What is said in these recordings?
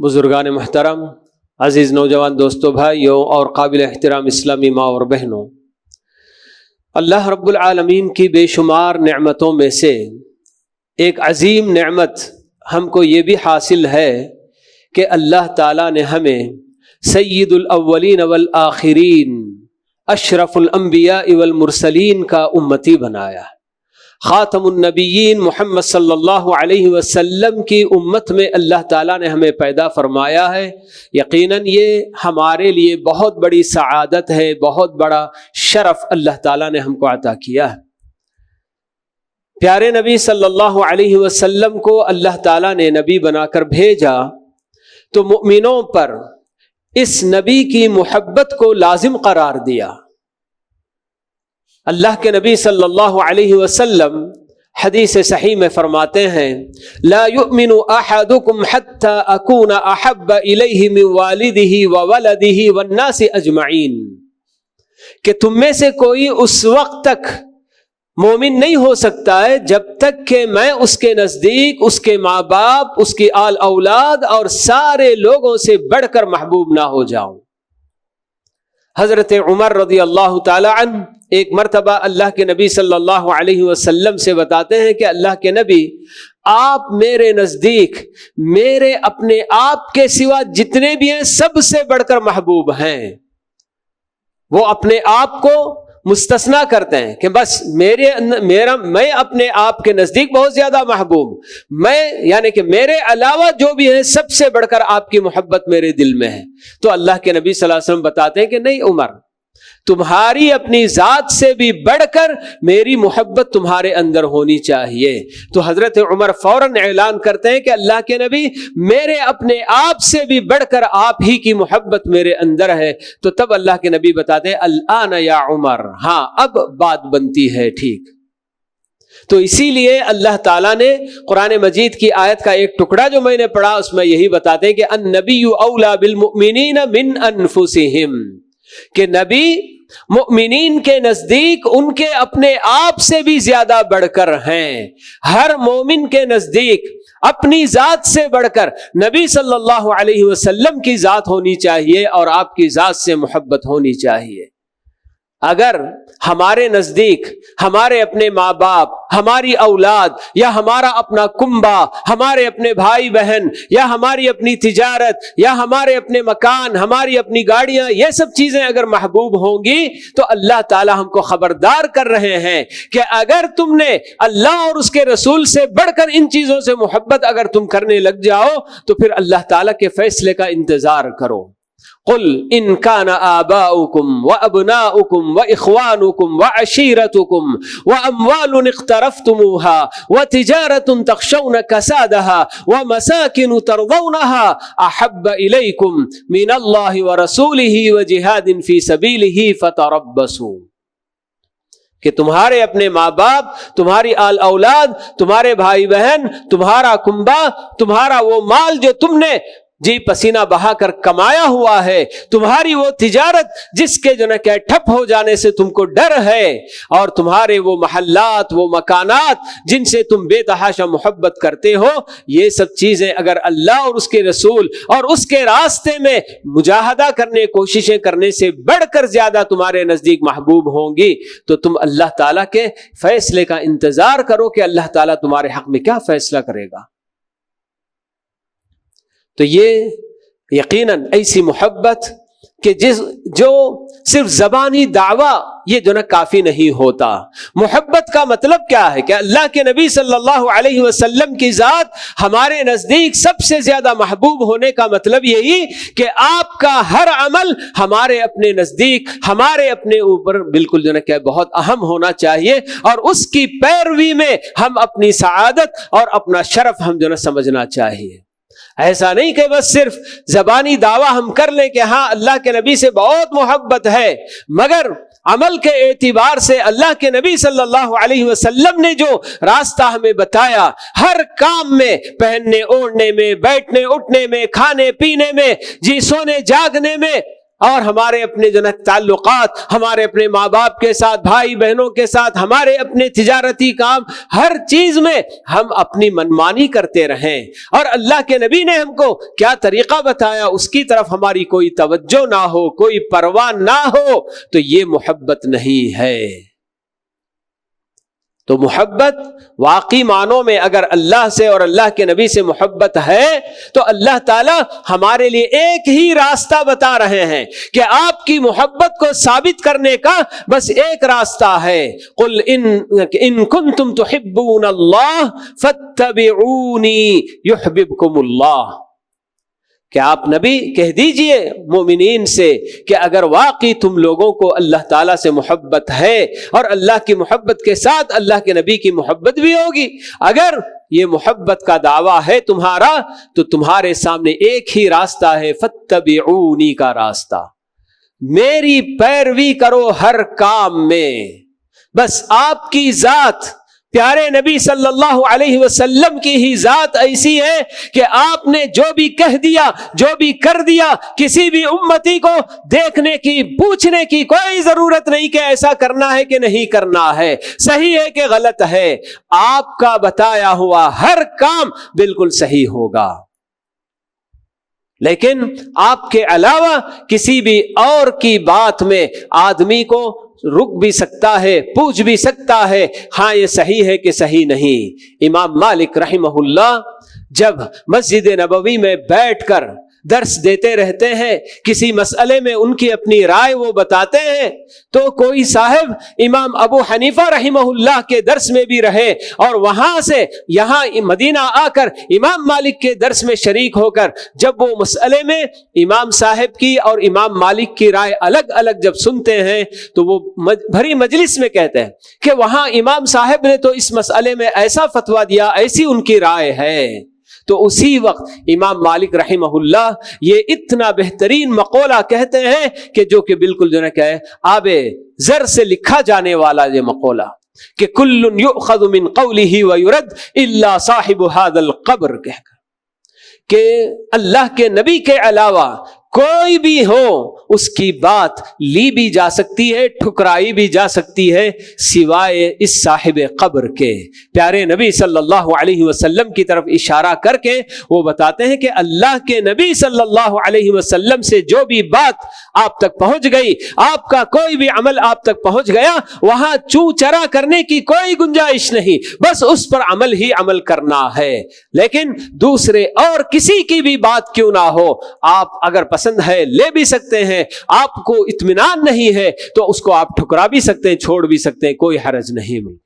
بزرگان محترم، عزیز نوجوان دوستوں، بھائیوں اور قابل احترام اسلامی ماں اور بہنوں، اللہ رب العالمین کی بے شمار نعمتوں میں سے ایک عظیم نعمت ہم کو یہ بھی حاصل ہے کہ اللہ تعالیٰ نے ہمیں سید الاولین والآخرین، اشرف الانبیاء والمرسلین کا امتی بنایا۔ خاتم النبیین محمد صلی اللہ علیہ وسلم کی امت میں اللہ تعالیٰ نے ہمیں پیدا فرمایا ہے۔ یقیناً یہ ہمارے لیے بہت بڑی سعادت ہے، بہت بڑا شرف اللہ تعالیٰ نے ہم کو عطا کیا ہے۔ پیارے نبی صلی اللہ علیہ وسلم کو اللہ تعالیٰ نے نبی بنا کر بھیجا تو مؤمنوں پر اس نبی کی محبت کو لازم قرار دیا۔ اللہ کے نبی صلی اللہ علیہ وسلم حدیث صحیح میں فرماتے ہیں، لا یؤمن احدکم حتی اکون احب الیہ من والدہ وولدہ والناس اجمعین، کہ تم میں سے کوئی اس وقت تک مومن نہیں ہو سکتا ہے جب تک کہ میں اس کے نزدیک اس کے ماں باپ، اس کی آل اولاد اور سارے لوگوں سے بڑھ کر محبوب نہ ہو جاؤں۔ حضرت عمر رضی اللہ تعالی عنہ ایک مرتبہ اللہ کے نبی صلی اللہ علیہ وسلم سے بتاتے ہیں کہ اللہ کے نبی، آپ میرے نزدیک میرے اپنے آپ کے سوا جتنے بھی ہیں سب سے بڑھ کر محبوب ہیں۔ وہ اپنے آپ کو مستثنا کرتے ہیں کہ بس میں اپنے آپ کے نزدیک بہت زیادہ محبوب، میں یعنی کہ میرے علاوہ جو بھی ہیں سب سے بڑھ کر آپ کی محبت میرے دل میں ہے۔ تو اللہ کے نبی صلی اللہ علیہ وسلم بتاتے ہیں کہ نہیں عمر، تمہاری اپنی ذات سے بھی بڑھ کر میری محبت تمہارے اندر ہونی چاہیے۔ تو حضرت عمر فوراً اعلان کرتے ہیں کہ اللہ کے نبی، میرے اپنے آپ سے بھی بڑھ کر آپ ہی کی محبت میرے اندر ہے۔ تو تب اللہ کے نبی بتاتے ہیں، الآن یا عمر، ہاں اب بات بنتی ہے ٹھیک۔ تو اسی لیے اللہ تعالیٰ نے قرآن مجید کی آیت کا ایک ٹکڑا جو میں نے پڑھا اس میں یہی بتاتے ہیں کہ النبی اولی بالمؤمنین من انفسہم، کہ نبی مؤمنین کے نزدیک ان کے اپنے آپ سے بھی زیادہ بڑھ کر ہیں۔ ہر مومن کے نزدیک اپنی ذات سے بڑھ کر نبی صلی اللہ علیہ وسلم کی ذات ہونی چاہیے اور آپ کی ذات سے محبت ہونی چاہیے۔ اگر ہمارے نزدیک ہمارے اپنے ماں باپ، ہماری اولاد، یا ہمارا اپنا کنبہ، ہمارے اپنے بھائی بہن، یا ہماری اپنی تجارت، یا ہمارے اپنے مکان، ہماری اپنی گاڑیاں، یہ سب چیزیں اگر محبوب ہوں گی تو اللہ تعالی ہم کو خبردار کر رہے ہیں کہ اگر تم نے اللہ اور اس کے رسول سے بڑھ کر ان چیزوں سے محبت اگر تم کرنے لگ جاؤ تو پھر اللہ تعالی کے فیصلے کا انتظار کرو۔ قل ان كان آباؤكم وأبناؤكم وإخوانكم وعشيرتكم وأموال اقترفتموها وتجارة تخشون كسادها ومساكن ترضونها أحب إليكم من الله ورسوله وجهاد في سبيله فتربصوا، کہ تمہارے اپنے ماں باپ، تمہاری آل اولاد، تمہارے بھائی بہن، تمہارا کنبہ، تمہارا وہ مال جو تم نے پسینہ بہا کر کمایا ہوا ہے، تمہاری وہ تجارت جس کے جو کہ ٹھپ ہو جانے سے تم کو ڈر ہے، اور تمہارے وہ محلات، وہ مکانات جن سے تم بے تحاشا محبت کرتے ہو، یہ سب چیزیں اگر اللہ اور اس کے رسول اور اس کے راستے میں مجاہدہ کرنے، کوششیں کرنے سے بڑھ کر زیادہ تمہارے نزدیک محبوب ہوں گی تو تم اللہ تعالیٰ کے فیصلے کا انتظار کرو کہ اللہ تعالیٰ تمہارے حق میں کیا فیصلہ کرے گا۔ تو یہ یقیناً ایسی محبت کہ جو صرف زبانی دعویٰ یہ جو کافی نہیں ہوتا۔ محبت کا مطلب کیا ہے کہ اللہ کے نبی صلی اللہ علیہ وسلم کی ذات ہمارے نزدیک سب سے زیادہ محبوب ہونے کا مطلب یہی کہ آپ کا ہر عمل ہمارے اپنے نزدیک، ہمارے اپنے اوپر بالکل جو کہ بہت اہم ہونا چاہیے، اور اس کی پیروی میں ہم اپنی سعادت اور اپنا شرف ہم جو سمجھنا چاہیے۔ ایسا نہیں کہ بس صرف زبانی دعویٰ ہم کر لیں کہ ہاں اللہ کے نبی سے بہت محبت ہے، مگر عمل کے اعتبار سے اللہ کے نبی صلی اللہ علیہ وسلم نے جو راستہ ہمیں بتایا، ہر کام میں، پہننے اوڑھنے میں، بیٹھنے اٹھنے میں، کھانے پینے میں، سونے جاگنے میں، اور ہمارے اپنے جو تعلقات، ہمارے اپنے ماں باپ کے ساتھ، بھائی بہنوں کے ساتھ، ہمارے اپنے تجارتی کام، ہر چیز میں ہم اپنی منمانی کرتے رہیں، اور اللہ کے نبی نے ہم کو کیا طریقہ بتایا اس کی طرف ہماری کوئی توجہ نہ ہو، کوئی پرواہ نہ ہو، تو یہ محبت نہیں ہے۔ تو محبت واقعی معنوں میں اگر اللہ سے اور اللہ کے نبی سے محبت ہے تو اللہ تعالی ہمارے لیے ایک ہی راستہ بتا رہے ہیں کہ آپ کی محبت کو ثابت کرنے کا بس ایک راستہ ہے، قل ان کنتم تحبون اللہ فاتبعونی یحببکم اللہ، کہ آپ نبی کہہ دیجئے مومنین سے کہ اگر واقعی تم لوگوں کو اللہ تعالیٰ سے محبت ہے اور اللہ کی محبت کے ساتھ اللہ کے نبی کی محبت بھی ہوگی، اگر یہ محبت کا دعویٰ ہے تمہارا تو تمہارے سامنے ایک ہی راستہ ہے، فاتبعونی کا راستہ، میری پیروی کرو ہر کام میں۔ بس آپ کی ذات، پیارے نبی صلی اللہ علیہ وسلم کی ہی ذات ایسی ہے کہ آپ نے جو بھی کہہ دیا، جو بھی کر دیا، کسی بھی امتی کو دیکھنے کی، پوچھنے کی کوئی ضرورت نہیں کہ ایسا کرنا ہے کہ نہیں کرنا ہے، صحیح ہے کہ غلط ہے، آپ کا بتایا ہوا ہر کام بالکل صحیح ہوگا۔ لیکن آپ کے علاوہ کسی بھی اور کی بات میں آدمی کو رک بھی سکتا ہے، پوچھ بھی سکتا ہے، ہاں یہ صحیح ہے کہ صحیح نہیں۔ امام مالک رحمہ اللہ جب مسجد نبوی میں بیٹھ کر درس دیتے رہتے ہیں، کسی مسئلے میں ان کی اپنی رائے وہ بتاتے ہیں، تو کوئی صاحب امام ابو حنیفہ رحمہ اللہ کے درس میں بھی رہے اور وہاں سے یہاں مدینہ آ کر امام مالک کے درس میں شریک ہو کر جب وہ مسئلے میں امام صاحب کی اور امام مالک کی رائے الگ الگ جب سنتے ہیں تو وہ بھری مجلس میں کہتے ہیں کہ وہاں امام صاحب نے تو اس مسئلے میں ایسا فتویٰ دیا، ایسی ان کی رائے ہے۔ تو اسی وقت امام مالک رحمہ اللہ یہ اتنا بہترین مقولہ کہتے ہیں کہ جو کہ بالکل جو ہے آب زر سے لکھا جانے والا یہ مقولہ کہ کل یؤخذ من قوله ویرد الا صاحب هذا القبر، کہہ کر کہ اللہ کے نبی کے علاوہ کوئی بھی ہو اس کی بات لی بھی جا سکتی ہے، ٹھکرائی بھی جا سکتی ہے، سوائے اس صاحب قبر کے۔ پیارے نبی صلی اللہ علیہ وسلم کی طرف اشارہ کر کے وہ بتاتے ہیں کہ اللہ کے نبی صلی اللہ علیہ وسلم سے جو بھی بات آپ تک پہنچ گئی، آپ کا کوئی بھی عمل آپ تک پہنچ گیا، وہاں چوں چرا کرنے کی کوئی گنجائش نہیں، بس اس پر عمل ہی عمل کرنا ہے۔ لیکن دوسرے اور کسی کی بھی بات کیوں نہ ہو، آپ اگر پسند ہے لے بھی سکتے ہیں، آپ کو اطمینان نہیں ہے تو اس کو آپ ٹھکرا بھی سکتے ہیں، چھوڑ بھی سکتے ہیں، کوئی حرج نہیں۔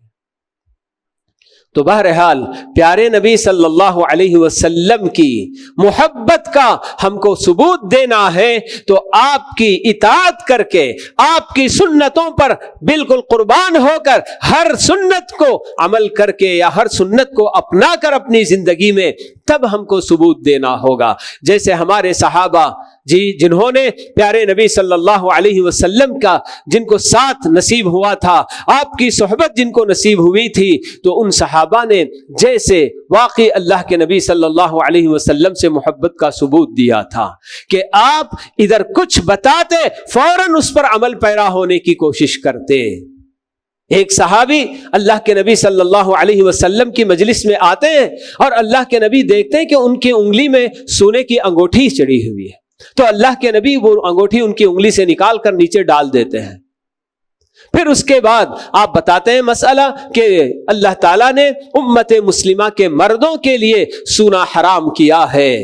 تو بہرحال پیارے نبی صلی اللہ علیہ وسلم کی محبت کا ہم کو ثبوت دینا ہے تو آپ کی اطاعت کر کے، آپ کی سنتوں پر بالکل قربان ہو کر، ہر سنت کو عمل کر کے یا ہر سنت کو اپنا کر اپنی زندگی میں، تب ہم کو ثبوت دینا ہوگا۔ جیسے ہمارے صحابہ جنہوں نے پیارے نبی صلی اللہ علیہ وسلم کا، جن کو ساتھ نصیب ہوا تھا، آپ کی صحبت جن کو نصیب ہوئی تھی، تو ان صحابہ نے جیسے واقعی اللہ کے نبی صلی اللہ علیہ وسلم سے محبت کا ثبوت دیا تھا کہ آپ ادھر کچھ بتاتے فوراً اس پر عمل پیرا ہونے کی کوشش کرتے۔ ایک صحابی اللہ کے نبی صلی اللہ علیہ وسلم کی مجلس میں آتے ہیں اور اللہ کے نبی دیکھتے ہیں کہ ان کی انگلی میں سونے کی انگوٹھی چڑھی ہوئی ہے، تو اللہ کے نبی وہ انگوٹھی ان کی انگلی سے نکال کر نیچے ڈال دیتے ہیں۔ پھر اس کے بعد آپ بتاتے ہیں مسئلہ کہ اللہ تعالیٰ نے امت مسلمہ کے مردوں کے لیے سونا حرام کیا ہے۔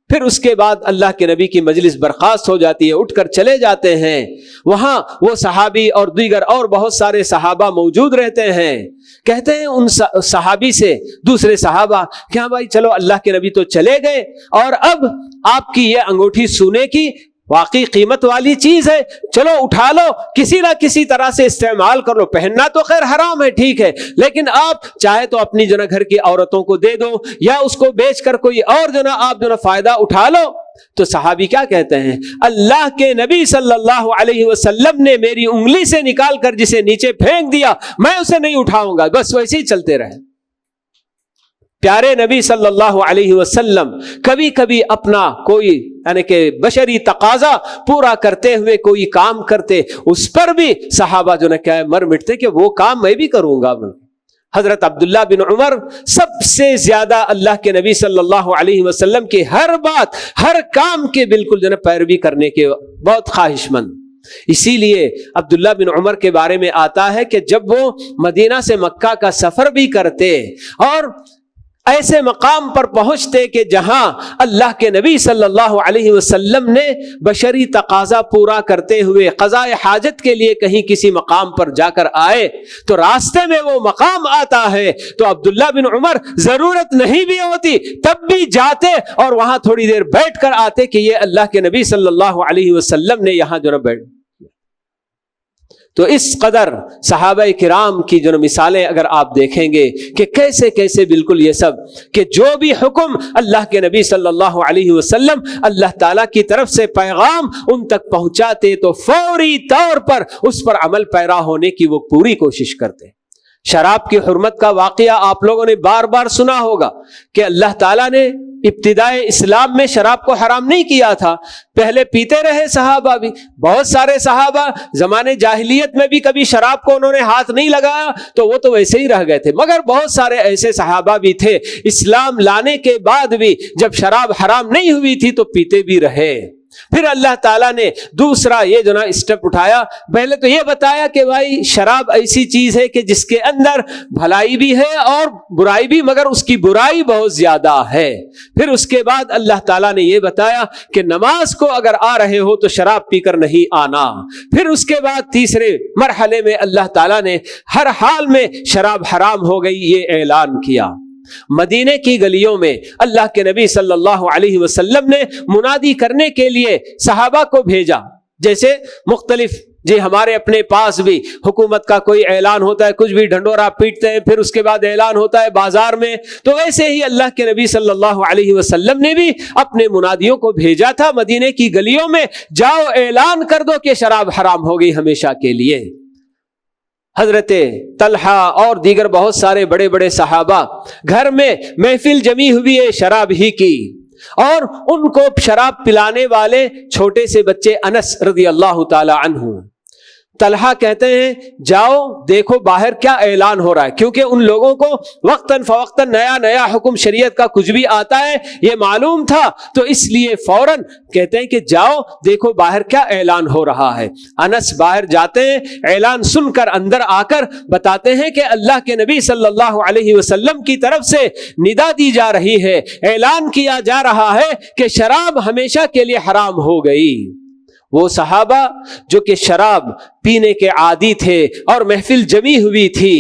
پھر اس کے بعد اللہ کے نبی کی مجلس برخاست ہو جاتی ہے، اٹھ کر چلے جاتے ہیں۔ وہاں وہ صحابی اور دیگر اور بہت سارے صحابہ موجود رہتے ہیں۔ کہتے ہیں ان صحابی سے دوسرے صحابہ کہ ہاں بھائی چلو، اللہ کے نبی تو چلے گئے اور اب آپ کی یہ انگوٹھی سونے کی واقعی قیمت والی چیز ہے، چلو اٹھا لو، کسی نہ کسی طرح سے استعمال کر لو، پہننا تو خیر حرام ہے، ٹھیک ہے، لیکن آپ چاہے تو اپنی جو نا گھر کی عورتوں کو دے دو یا اس کو بیچ کر کوئی اور جو نا آپ جو نا فائدہ اٹھا لو۔ تو صحابی کیا کہتے ہیں؟ اللہ کے نبی صلی اللہ علیہ وسلم نے میری انگلی سے نکال کر جسے نیچے پھینک دیا، میں اسے نہیں اٹھاؤں گا، بس ویسے ہی چلتے رہے۔ پیارے نبی صلی اللہ علیہ وسلم کبھی کبھی اپنا کوئی یعنی کہ بشری تقاضا پورا کرتے ہوئے کوئی کام کرتے، اس پر بھی صحابہ جو کیا ہے مر مٹتے کہ وہ کام میں بھی کروں گا۔ حضرت عبداللہ بن عمر سب سے زیادہ اللہ کے نبی صلی اللہ علیہ وسلم کی ہر بات ہر کام کے بالکل جو ہے پیروی کرنے کے بہت خواہش مند۔ اسی لیے عبداللہ بن عمر کے بارے میں آتا ہے کہ جب وہ مدینہ سے مکہ کا سفر بھی کرتے اور ایسے مقام پر پہنچتے کہ جہاں اللہ کے نبی صلی اللہ علیہ وسلم نے بشری تقاضا پورا کرتے ہوئے قضاء حاجت کے لیے کہیں کسی مقام پر جا کر آئے تو راستے میں وہ مقام آتا ہے تو عبداللہ بن عمر ضرورت نہیں بھی ہوتی تب بھی جاتے اور وہاں تھوڑی دیر بیٹھ کر آتے کہ یہ اللہ کے نبی صلی اللہ علیہ وسلم نے یہاں جو بیٹھ۔ تو اس قدر صحابہ کرام کی جو مثالیں اگر آپ دیکھیں گے کہ کیسے کیسے بالکل یہ سب کہ جو بھی حکم اللہ کے نبی صلی اللہ علیہ وسلم اللہ تعالیٰ کی طرف سے پیغام ان تک پہنچاتے تو فوری طور پر اس پر عمل پیرا ہونے کی وہ پوری کوشش کرتے۔ شراب کی حرمت کا واقعہ آپ لوگوں نے بار بار سنا ہوگا کہ اللہ تعالیٰ نے ابتدائے اسلام میں شراب کو حرام نہیں کیا تھا، پہلے پیتے رہے صحابہ بھی، بہت سارے صحابہ زمانے جاہلیت میں بھی کبھی شراب کو انہوں نے ہاتھ نہیں لگایا تو وہ تو ویسے ہی رہ گئے تھے، مگر بہت سارے ایسے صحابہ بھی تھے اسلام لانے کے بعد بھی جب شراب حرام نہیں ہوئی تھی تو پیتے بھی رہے۔ پھر اللہ تعالیٰ نے دوسرا یہ جو نا اسٹیپ اٹھایا، پہلے تو یہ بتایا کہ بھائی شراب ایسی چیز ہے کہ جس کے اندر بھلائی بھی ہے اور برائی بھی، مگر اس کی برائی بہت زیادہ ہے۔ پھر اس کے بعد اللہ تعالیٰ نے یہ بتایا کہ نماز کو اگر آ رہے ہو تو شراب پی کر نہیں آنا۔ پھر اس کے بعد تیسرے مرحلے میں اللہ تعالیٰ نے ہر حال میں شراب حرام ہو گئی یہ اعلان کیا۔ مدینے کی گلیوں میں اللہ کے نبی صلی اللہ علیہ وسلم نے منادی کرنے کے لیے صحابہ کو بھیجا، جیسے مختلف جی ہمارے اپنے پاس بھی حکومت کا کوئی اعلان ہوتا ہے، کچھ بھی ڈھنڈورا پیٹتے ہیں، پھر اس کے بعد اعلان ہوتا ہے بازار میں، تو ویسے ہی اللہ کے نبی صلی اللہ علیہ وسلم نے بھی اپنے منادیوں کو بھیجا تھا مدینے کی گلیوں میں، جاؤ اعلان کر دو کہ شراب حرام ہو گئی ہمیشہ کے لیے۔ حضرت طلحہ اور دیگر بہت سارے بڑے بڑے صحابہ گھر میں محفل جمی ہوئی ہے شراب ہی کی، اور ان کو شراب پلانے والے چھوٹے سے بچے انس رضی اللہ تعالی عنہ، طلحہ کہتے ہیں جاؤ دیکھو باہر کیا اعلان ہو رہا ہے، کیونکہ ان لوگوں کو وقتاً فوقتاً نیا نیا حکم شریعت کا کچھ بھی آتا ہے یہ معلوم تھا، تو اس لیے فوراً کہتے ہیں کہ جاؤ دیکھو باہر کیا اعلان ہو رہا ہے۔ انس باہر جاتے ہیں، اعلان سن کر اندر آ کر بتاتے ہیں کہ اللہ کے نبی صلی اللہ علیہ وسلم کی طرف سے ندا دی جا رہی ہے، اعلان کیا جا رہا ہے کہ شراب ہمیشہ کے لیے حرام ہو گئی۔ وہ صحابہ جو کہ شراب پینے کے عادی تھے اور محفل جمی ہوئی تھی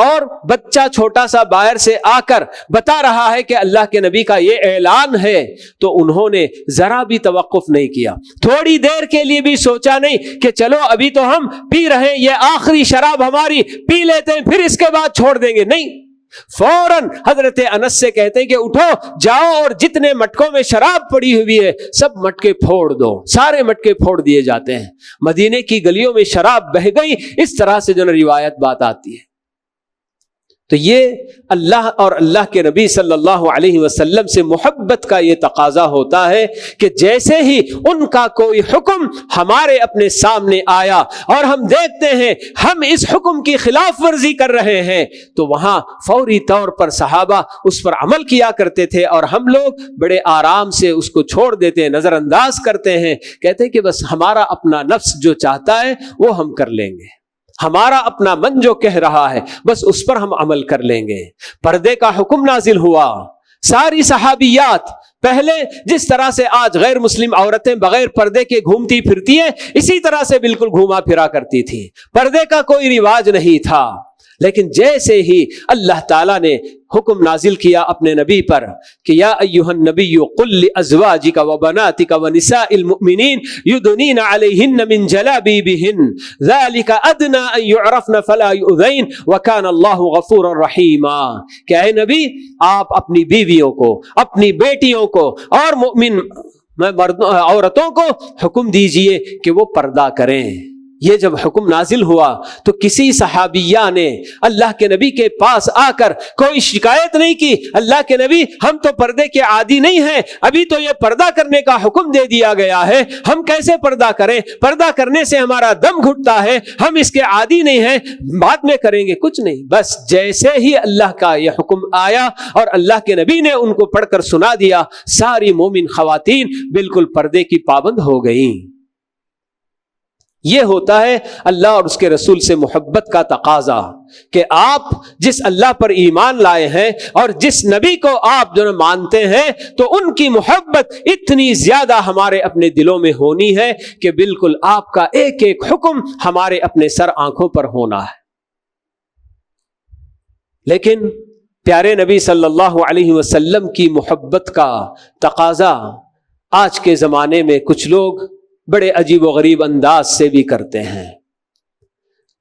اور بچہ چھوٹا سا باہر سے آ کر بتا رہا ہے کہ اللہ کے نبی کا یہ اعلان ہے، تو انہوں نے ذرا بھی توقف نہیں کیا، تھوڑی دیر کے لیے بھی سوچا نہیں کہ چلو ابھی تو ہم پی رہے ہیں، یہ آخری شراب ہماری، پی لیتے ہیں پھر اس کے بعد چھوڑ دیں گے، نہیں، فوراً حضرت انس سے کہتے ہیں کہ اٹھو جاؤ اور جتنے مٹکوں میں شراب پڑی ہوئی ہے سب مٹکے پھوڑ دو، سارے مٹکے پھوڑ دیے جاتے ہیں۔ مدینے کی گلیوں میں شراب بہہ گئی، اس طرح سے جو روایت بات آتی ہے۔ تو یہ اللہ اور اللہ کے نبی صلی اللہ علیہ وسلم سے محبت کا یہ تقاضا ہوتا ہے کہ جیسے ہی ان کا کوئی حکم ہمارے اپنے سامنے آیا اور ہم دیکھتے ہیں ہم اس حکم کی خلاف ورزی کر رہے ہیں تو وہاں فوری طور پر صحابہ اس پر عمل کیا کرتے تھے، اور ہم لوگ بڑے آرام سے اس کو چھوڑ دیتے ہیں، نظر انداز کرتے ہیں، کہتے ہیں کہ بس ہمارا اپنا نفس جو چاہتا ہے وہ ہم کر لیں گے، ہمارا اپنا من جو کہہ رہا ہے بس اس پر ہم عمل کر لیں گے۔ پردے کا حکم نازل ہوا، ساری صحابیات پہلے جس طرح سے آج غیر مسلم عورتیں بغیر پردے کے گھومتی پھرتی ہیں اسی طرح سے بالکل گھوما پھرا کرتی تھی، پردے کا کوئی رواج نہیں تھا۔ لیکن جیسے ہی اللہ تعالیٰ نے حکم نازل کیا اپنے نبی پر کہ یا ایھا النبی قل لازواجک وبناتک ونساء المؤمنین یدنین علیہن من جلابیبہن ذلک ادنی ان یعرفن فلا یؤذین وکان اللہ غفورا رحیما، کہ اے نبی آپ اپنی بیویوں کو، اپنی بیٹیوں کو اور مومن عورتوں کو حکم دیجئے کہ وہ پردہ کریں، یہ جب حکم نازل ہوا تو کسی صحابیہ نے اللہ کے نبی کے پاس آ کر کوئی شکایت نہیں کی، اللہ کے نبی ہم تو پردے کے عادی نہیں ہیں، ابھی تو یہ پردہ کرنے کا حکم دے دیا گیا ہے، ہم کیسے پردہ کریں، پردہ کرنے سے ہمارا دم گھٹتا ہے، ہم اس کے عادی نہیں ہیں، بعد میں کریں گے۔ کچھ نہیں، بس جیسے ہی اللہ کا یہ حکم آیا اور اللہ کے نبی نے ان کو پڑھ کر سنا دیا، ساری مومن خواتین بالکل پردے کی پابند ہو گئیں۔ یہ ہوتا ہے اللہ اور اس کے رسول سے محبت کا تقاضا کہ آپ جس اللہ پر ایمان لائے ہیں اور جس نبی کو آپ جو مانتے ہیں تو ان کی محبت اتنی زیادہ ہمارے اپنے دلوں میں ہونی ہے کہ بالکل آپ کا ایک ایک حکم ہمارے اپنے سر آنکھوں پر ہونا ہے۔ لیکن پیارے نبی صلی اللہ علیہ وسلم کی محبت کا تقاضا آج کے زمانے میں کچھ لوگ بڑے عجیب و غریب انداز سے بھی کرتے ہیں۔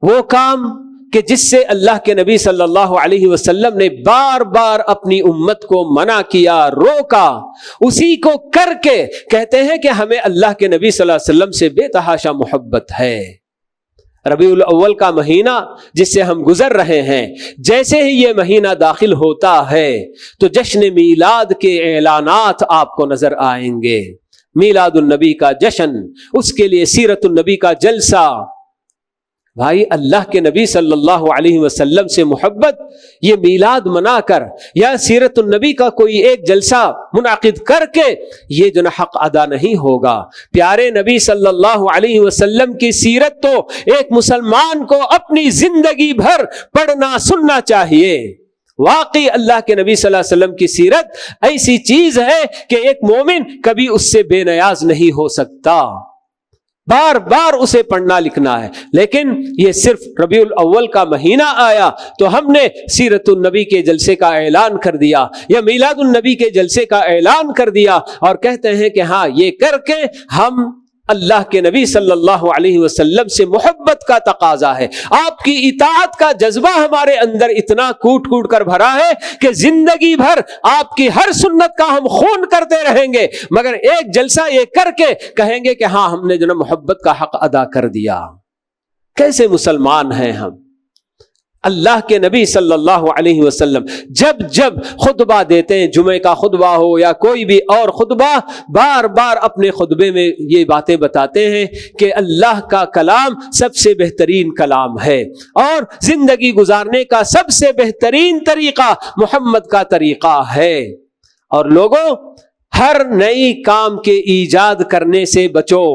وہ کام کہ جس سے اللہ کے نبی صلی اللہ علیہ وسلم نے بار بار اپنی امت کو منع کیا، روکا، اسی کو کر کے کہتے ہیں کہ ہمیں اللہ کے نبی صلی اللہ علیہ وسلم سے بے تحاشا محبت ہے۔ ربیع الاول کا مہینہ جس سے ہم گزر رہے ہیں، جیسے ہی یہ مہینہ داخل ہوتا ہے تو جشن میلاد کے اعلانات آپ کو نظر آئیں گے۔ میلاد النبی کا جشن، اس کے لیے سیرت النبی کا جلسہ۔ بھائی اللہ کے نبی صلی اللہ علیہ وسلم سے محبت یہ میلاد منا کر یا سیرت النبی کا کوئی ایک جلسہ منعقد کر کے یہ جو حق ادا نہیں ہوگا۔ پیارے نبی صلی اللہ علیہ وسلم کی سیرت تو ایک مسلمان کو اپنی زندگی بھر پڑھنا سننا چاہیے۔ واقعی اللہ کے نبی صلی اللہ علیہ وسلم کی سیرت ایسی چیز ہے کہ ایک مومن کبھی اس سے بے نیاز نہیں ہو سکتا، بار بار اسے پڑھنا لکھنا ہے۔ لیکن یہ صرف ربیع الاول کا مہینہ آیا تو ہم نے سیرت النبی کے جلسے کا اعلان کر دیا یا میلاد النبی کے جلسے کا اعلان کر دیا اور کہتے ہیں کہ ہاں یہ کر کے ہم اللہ کے نبی صلی اللہ علیہ وسلم سے محبت کا تقاضا ہے، آپ کی اطاعت کا جذبہ ہمارے اندر اتنا کوٹ کوٹ کر بھرا ہے کہ زندگی بھر آپ کی ہر سنت کا ہم خون کرتے رہیں گے، مگر ایک جلسہ یہ کر کے کہیں گے کہ ہاں ہم نے جو محبت کا حق ادا کر دیا۔ کیسے مسلمان ہیں ہم؟ اللہ کے نبی صلی اللہ علیہ وسلم جب جب خطبہ دیتے ہیں، جمعے کا خطبہ ہو یا کوئی بھی اور خطبہ، بار بار اپنے خطبے میں یہ باتیں بتاتے ہیں کہ اللہ کا کلام سب سے بہترین کلام ہے اور زندگی گزارنے کا سب سے بہترین طریقہ محمد کا طریقہ ہے۔ اور لوگوں، ہر نئی کام کے ایجاد کرنے سے بچو۔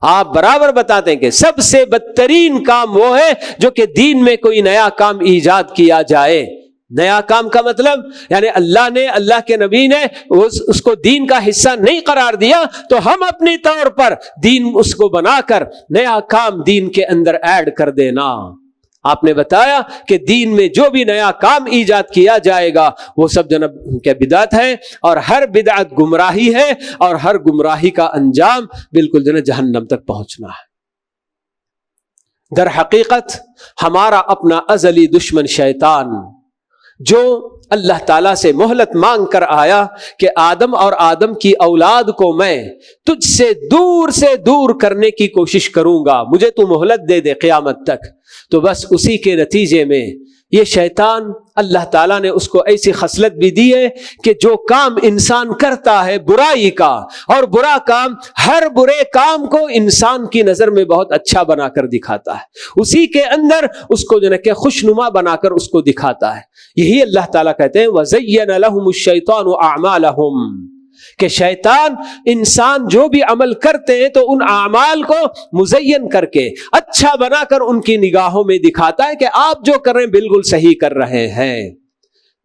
آپ برابر بتاتے ہیں کہ سب سے بدترین کام وہ ہے جو کہ دین میں کوئی نیا کام ایجاد کیا جائے۔ نیا کام کا مطلب یعنی اللہ نے، اللہ کے نبی نے اس کو دین کا حصہ نہیں قرار دیا تو ہم اپنی طور پر دین اس کو بنا کر نیا کام دین کے اندر ایڈ کر دینا۔ آپ نے بتایا کہ دین میں جو بھی نیا کام ایجاد کیا جائے گا وہ سب جناب کیا بدعت ہے، اور ہر بدعت گمراہی ہے، اور ہر گمراہی کا انجام بالکل جناب جہنم تک پہنچنا ہے۔ در حقیقت ہمارا اپنا ازلی دشمن شیطان، جو اللہ تعالیٰ سے مہلت مانگ کر آیا کہ آدم اور آدم کی اولاد کو میں تجھ سے دور کرنے کی کوشش کروں گا، مجھے تو مہلت دے دے قیامت تک۔ تو بس اسی کے نتیجے میں یہ شیطان، اللہ تعالیٰ نے اس کو ایسی خصلت بھی دی ہے کہ جو کام انسان کرتا ہے برائی کا، اور برا کام، ہر برے کام کو انسان کی نظر میں بہت اچھا بنا کر دکھاتا ہے، اسی کے اندر اس کو جو ہے کہ خوشنما بنا کر اس کو دکھاتا ہے۔ یہی اللہ تعالیٰ کہتے ہیں وَزَيَّنَ لَهُمُ الشَّيْطَانُ أَعْمَالَهُمْ، کہ شیطان انسان جو بھی عمل کرتے ہیں تو ان اعمال کو مزین کر کے اچھا بنا کر ان کی نگاہوں میں دکھاتا ہے کہ آپ جو کر رہے ہیں بالکل صحیح کر رہے ہیں۔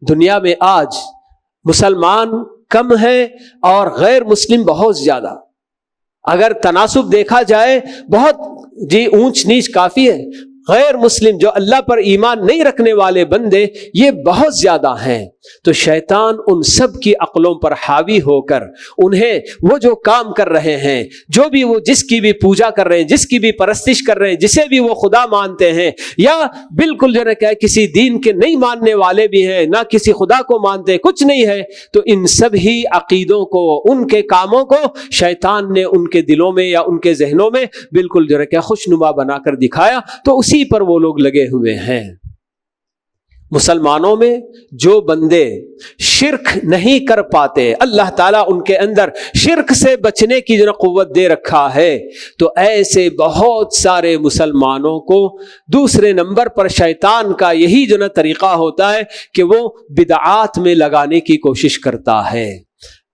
دنیا میں آج مسلمان کم ہیں اور غیر مسلم بہت زیادہ، اگر تناسب دیکھا جائے بہت اونچ نیچ کافی ہے، غیر مسلم جو اللہ پر ایمان نہیں رکھنے والے بندے یہ بہت زیادہ ہیں، تو شیطان ان سب کی عقلوں پر حاوی ہو کر انہیں وہ جو کام کر رہے ہیں، جو بھی وہ جس کی بھی پوجا کر رہے ہیں، جس کی بھی پرستش کر رہے ہیں، جسے بھی وہ خدا مانتے ہیں، یا بالکل جو ہے کسی دین کے نہیں ماننے والے بھی ہیں، نہ کسی خدا کو مانتے، کچھ نہیں ہے، تو ان سب ہی عقیدوں کو، ان کے کاموں کو شیطان نے ان کے دلوں میں یا ان کے ذہنوں میں بالکل جو ہے خوشنما بنا کر دکھایا، تو اسی پر وہ لوگ لگے ہوئے ہیں۔ مسلمانوں میں جو بندے شرک نہیں کر پاتے، اللہ تعالیٰ ان کے اندر شرک سے بچنے کی جو قوت دے رکھا ہے، تو ایسے بہت سارے مسلمانوں کو دوسرے نمبر پر شیطان کا یہی جو طریقہ ہوتا ہے کہ وہ بدعات میں لگانے کی کوشش کرتا ہے۔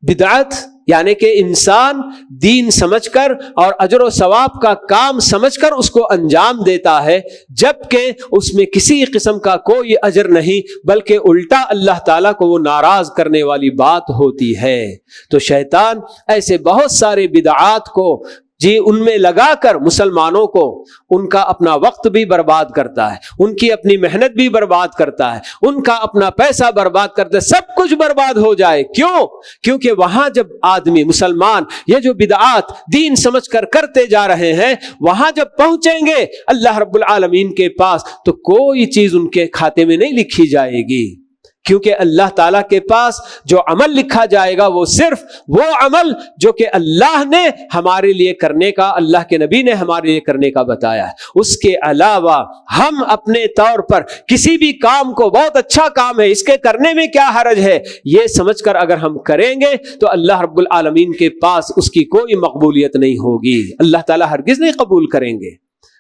بدعت یعنی کہ انسان دین سمجھ کر اور اجر و ثواب کا کام سمجھ کر اس کو انجام دیتا ہے، جبکہ اس میں کسی قسم کا کوئی اجر نہیں، بلکہ الٹا اللہ تعالیٰ کو وہ ناراض کرنے والی بات ہوتی ہے۔ تو شیطان ایسے بہت سارے بدعات کو ان میں لگا کر مسلمانوں کو ان کا اپنا وقت بھی برباد کرتا ہے، ان کی اپنی محنت بھی برباد کرتا ہے، ان کا اپنا پیسہ برباد کرتا ہے، سب کچھ برباد ہو جائے۔ کیوں؟ کیونکہ وہاں جب آدمی مسلمان یہ جو بدعات دین سمجھ کر کرتے جا رہے ہیں، وہاں جب پہنچیں گے اللہ رب العالمین کے پاس، تو کوئی چیز ان کے کھاتے میں نہیں لکھی جائے گی، کیونکہ اللہ تعالیٰ کے پاس جو عمل لکھا جائے گا وہ صرف وہ عمل جو کہ اللہ نے ہمارے لیے کرنے کا، اللہ کے نبی نے ہمارے لیے کرنے کا بتایا ہے۔ اس کے علاوہ ہم اپنے طور پر کسی بھی کام کو بہت اچھا کام ہے، اس کے کرنے میں کیا حرج ہے، یہ سمجھ کر اگر ہم کریں گے تو اللہ رب العالمین کے پاس اس کی کوئی مقبولیت نہیں ہوگی، اللہ تعالیٰ ہرگز نہیں قبول کریں گے۔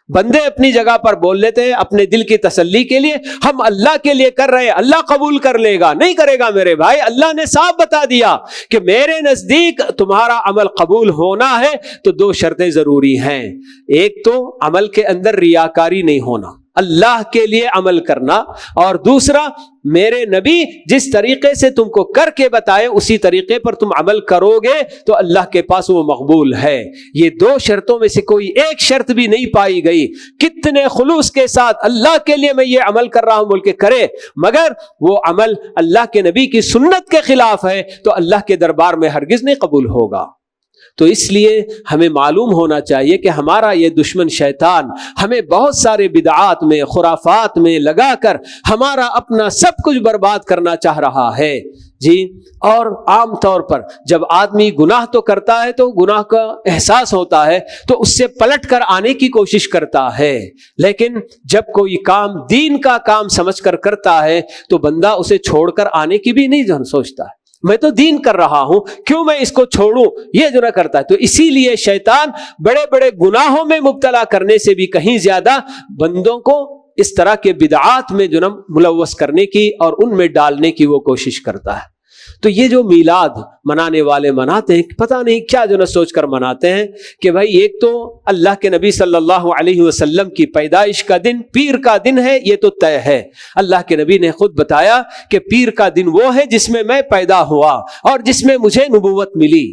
بندے اپنی جگہ پر بول لیتے ہیں اپنے دل کی تسلی کے لیے، ہم اللہ کے لیے کر رہے ہیں، اللہ قبول کر لے گا، نہیں کرے گا میرے بھائی۔ اللہ نے صاف بتا دیا کہ میرے نزدیک تمہارا عمل قبول ہونا ہے تو دو شرطیں ضروری ہیں۔ ایک تو عمل کے اندر ریاکاری نہیں ہونا، اللہ کے لیے عمل کرنا، اور دوسرا میرے نبی جس طریقے سے تم کو کر کے بتائے اسی طریقے پر تم عمل کرو گے تو اللہ کے پاس وہ مقبول ہے۔ یہ دو شرطوں میں سے کوئی ایک شرط بھی نہیں پائی گئی۔ کتنے خلوص کے ساتھ اللہ کے لیے میں یہ عمل کر رہا ہوں بول کے کرے، مگر وہ عمل اللہ کے نبی کی سنت کے خلاف ہے تو اللہ کے دربار میں ہرگز نہیں قبول ہوگا۔ تو اس لیے ہمیں معلوم ہونا چاہیے کہ ہمارا یہ دشمن شیطان ہمیں بہت سارے بدعات میں، خرافات میں لگا کر ہمارا اپنا سب کچھ برباد کرنا چاہ رہا ہے جی۔ اور عام طور پر جب آدمی گناہ تو کرتا ہے تو گناہ کا احساس ہوتا ہے تو اس سے پلٹ کر آنے کی کوشش کرتا ہے، لیکن جب کوئی کام دین کا کام سمجھ کر کرتا ہے تو بندہ اسے چھوڑ کر آنے کی بھی نہیں سوچتا ہے، میں تو دین کر رہا ہوں، کیوں میں اس کو چھوڑوں، یہ جو نہ کرتا ہے۔ تو اسی لیے شیطان بڑے بڑے گناہوں میں مبتلا کرنے سے بھی کہیں زیادہ بندوں کو اس طرح کے بدعات میں جو نہ ملوث کرنے کی اور ان میں ڈالنے کی وہ کوشش کرتا ہے۔ تو یہ جو میلاد منانے والے مناتے ہیں، پتہ نہیں کیا جو نہ سوچ کر مناتے ہیں کہ بھائی ایک تو اللہ کے نبی صلی اللہ علیہ وسلم کی پیدائش کا دن پیر کا دن ہے، یہ تو طے ہے۔ اللہ کے نبی نے خود بتایا کہ پیر کا دن وہ ہے جس میں میں پیدا ہوا اور جس میں مجھے نبوت ملی،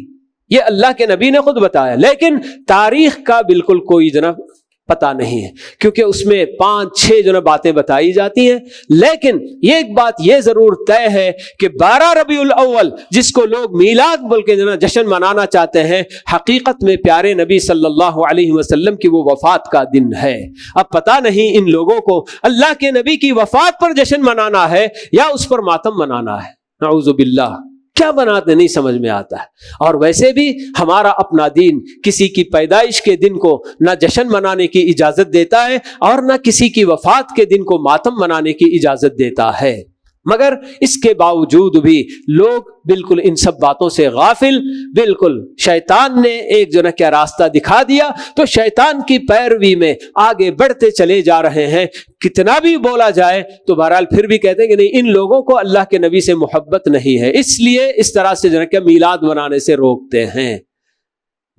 یہ اللہ کے نبی نے خود بتایا، لیکن تاریخ کا بالکل کوئی جناب پتہ نہیں ہے، کیونکہ اس میں 5-6 جو باتیں بتائی جاتی ہیں۔ لیکن ایک بات یہ ضرور طے ہے کہ 12 ربیع الاول جس کو لوگ میلاد بول کے جشن منانا چاہتے ہیں، حقیقت میں پیارے نبی صلی اللہ علیہ وسلم کی وہ وفات کا دن ہے۔ اب پتہ نہیں ان لوگوں کو اللہ کے نبی کی وفات پر جشن منانا ہے یا اس پر ماتم منانا ہے، نعوذ باللہ، کیا بناتے نہیں سمجھ میں آتا ہے۔ اور ویسے بھی ہمارا اپنا دین کسی کی پیدائش کے دن کو نہ جشن منانے کی اجازت دیتا ہے اور نہ کسی کی وفات کے دن کو ماتم منانے کی اجازت دیتا ہے، مگر اس کے باوجود بھی لوگ بالکل ان سب باتوں سے غافل، بالکل شیطان نے ایک جو نہ کیا راستہ دکھا دیا تو شیطان کی پیروی میں آگے بڑھتے چلے جا رہے ہیں۔ کتنا بھی بولا جائے تو بہرحال پھر بھی کہتے ہیں کہ نہیں، ان لوگوں کو اللہ کے نبی سے محبت نہیں ہے، اس لیے اس طرح سے جو نہ کیا میلاد منانے سے روکتے ہیں۔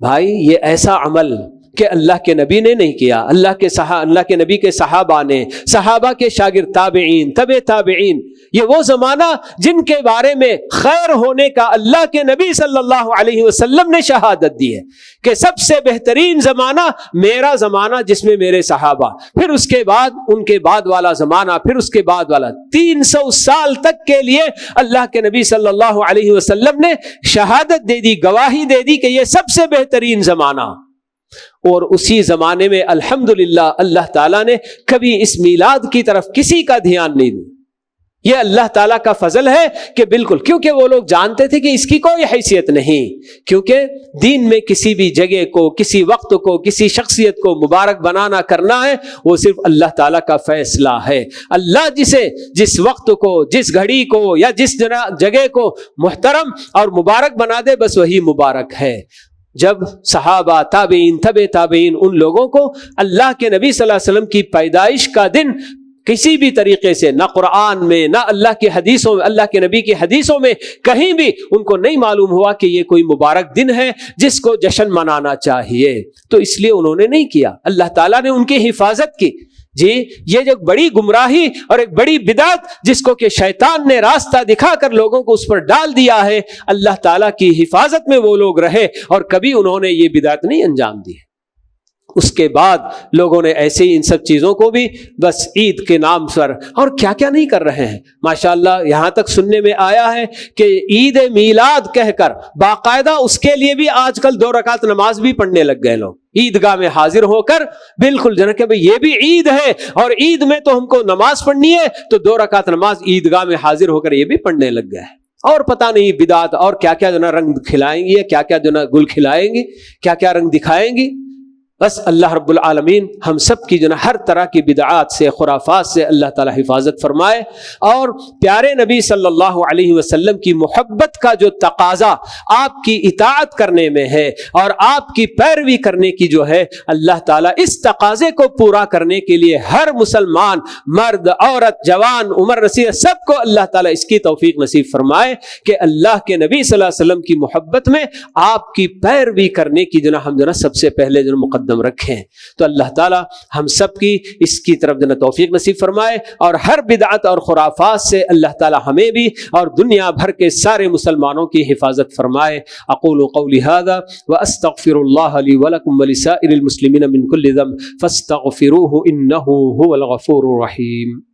بھائی یہ ایسا عمل کہ اللہ کے نبی نے نہیں کیا، اللہ کے نبی کے صحابہ نے، صحابہ کے شاگرد، تابعین، تبع تابعین، یہ وہ زمانہ جن کے بارے میں خیر ہونے کا اللہ کے نبی صلی اللہ علیہ وسلم نے شہادت دی ہے کہ سب سے بہترین زمانہ میرا زمانہ جس میں میرے صحابہ، پھر اس کے بعد ان کے بعد والا زمانہ، پھر اس کے بعد والا 300 سال تک کے لیے اللہ کے نبی صلی اللہ علیہ وسلم نے شہادت دے دی، گواہی دے دی کہ یہ سب سے بہترین زمانہ۔ اور اسی زمانے میں الحمدللہ اللہ تعالیٰ نے کبھی اس میلاد کی طرف کسی کا دھیان نہیں دیا۔ یہ اللہ تعالیٰ کا فضل ہے کہ بالکل، کیونکہ وہ لوگ جانتے تھے کہ اس کی کوئی حیثیت نہیں، کیونکہ دین میں کسی بھی جگہ کو، کسی وقت کو، کسی شخصیت کو مبارک بنانا کرنا ہے وہ صرف اللہ تعالیٰ کا فیصلہ ہے۔ اللہ جسے جس وقت کو، جس گھڑی کو یا جس جگہ کو محترم اور مبارک بنا دے بس وہی مبارک ہے۔ جب صحابہ، تابعین، تبع تابعین، ان لوگوں کو اللہ کے نبی صلی اللہ علیہ وسلم کی پیدائش کا دن کسی بھی طریقے سے، نہ قرآن میں، نہ اللہ کی حدیثوں میں، اللہ کے نبی کی حدیثوں میں کہیں بھی ان کو نہیں معلوم ہوا کہ یہ کوئی مبارک دن ہے جس کو جشن منانا چاہیے، تو اس لیے انہوں نے نہیں کیا۔ اللہ تعالیٰ نے ان کی حفاظت کی۔ جی یہ جو بڑی گمراہی اور ایک بڑی بدعت جس کو کہ شیطان نے راستہ دکھا کر لوگوں کو اس پر ڈال دیا ہے، اللہ تعالیٰ کی حفاظت میں وہ لوگ رہے اور کبھی انہوں نے یہ بدعت نہیں انجام دی۔ اس کے بعد لوگوں نے ایسے ہی ان سب چیزوں کو بھی بس عید کے نام پر اور کیا کیا نہیں کر رہے ہیں۔ ماشاءاللہ یہاں تک سننے میں آیا ہے کہ عید میلاد کہہ کر باقاعدہ اس کے لیے بھی آج کل 2 رکعت نماز بھی پڑھنے لگ گئے لوگ، عیدگاہ میں حاضر ہو کر بالکل جناب کہ بھئی یہ بھی عید ہے اور عید میں تو ہم کو نماز پڑھنی ہے، تو 2 رکعت نماز عیدگاہ میں حاضر ہو کر یہ بھی پڑھنے لگ گئے، اور پتہ نہیں بدعت اور کیا کیا جو رنگ کھلائیں گی، کیا کیا جو گل کھلائیں گی، کیا کیا رنگ دکھائیں گی۔ بس اللہ رب العالمین ہم سب کی ہر طرح کی بدعات سے، خرافات سے اللہ تعالی حفاظت فرمائے، اور پیارے نبی صلی اللہ علیہ وسلم کی محبت کا جو تقاضا آپ کی اطاعت کرنے میں ہے اور آپ کی پیروی کرنے کی جو ہے، اللہ تعالیٰ اس تقاضے کو پورا کرنے کے لیے ہر مسلمان، مرد، عورت، جوان، عمر رسید، سب کو اللہ تعالیٰ اس کی توفیق نصیب فرمائے کہ اللہ کے نبی صلی اللہ علیہ وسلم کی محبت میں آپ کی پیروی کرنے کی ہم سب سے پہلے مقدم رکھیں۔ تو اللہ تعالیٰ ہم سب کی اس کی طرف توفیق نصیب فرمائے، اور ہر بدعت اور خرافات سے اللہ تعالیٰ ہمیں بھی اور دنیا بھر کے سارے مسلمانوں کی حفاظت فرمائے۔ اقول قولی ھذا واستغفر اللہ لی ولکم ولسائر المسلمین من کل ذنب فاستغفروہ انہ ھو الغفور الرحیم۔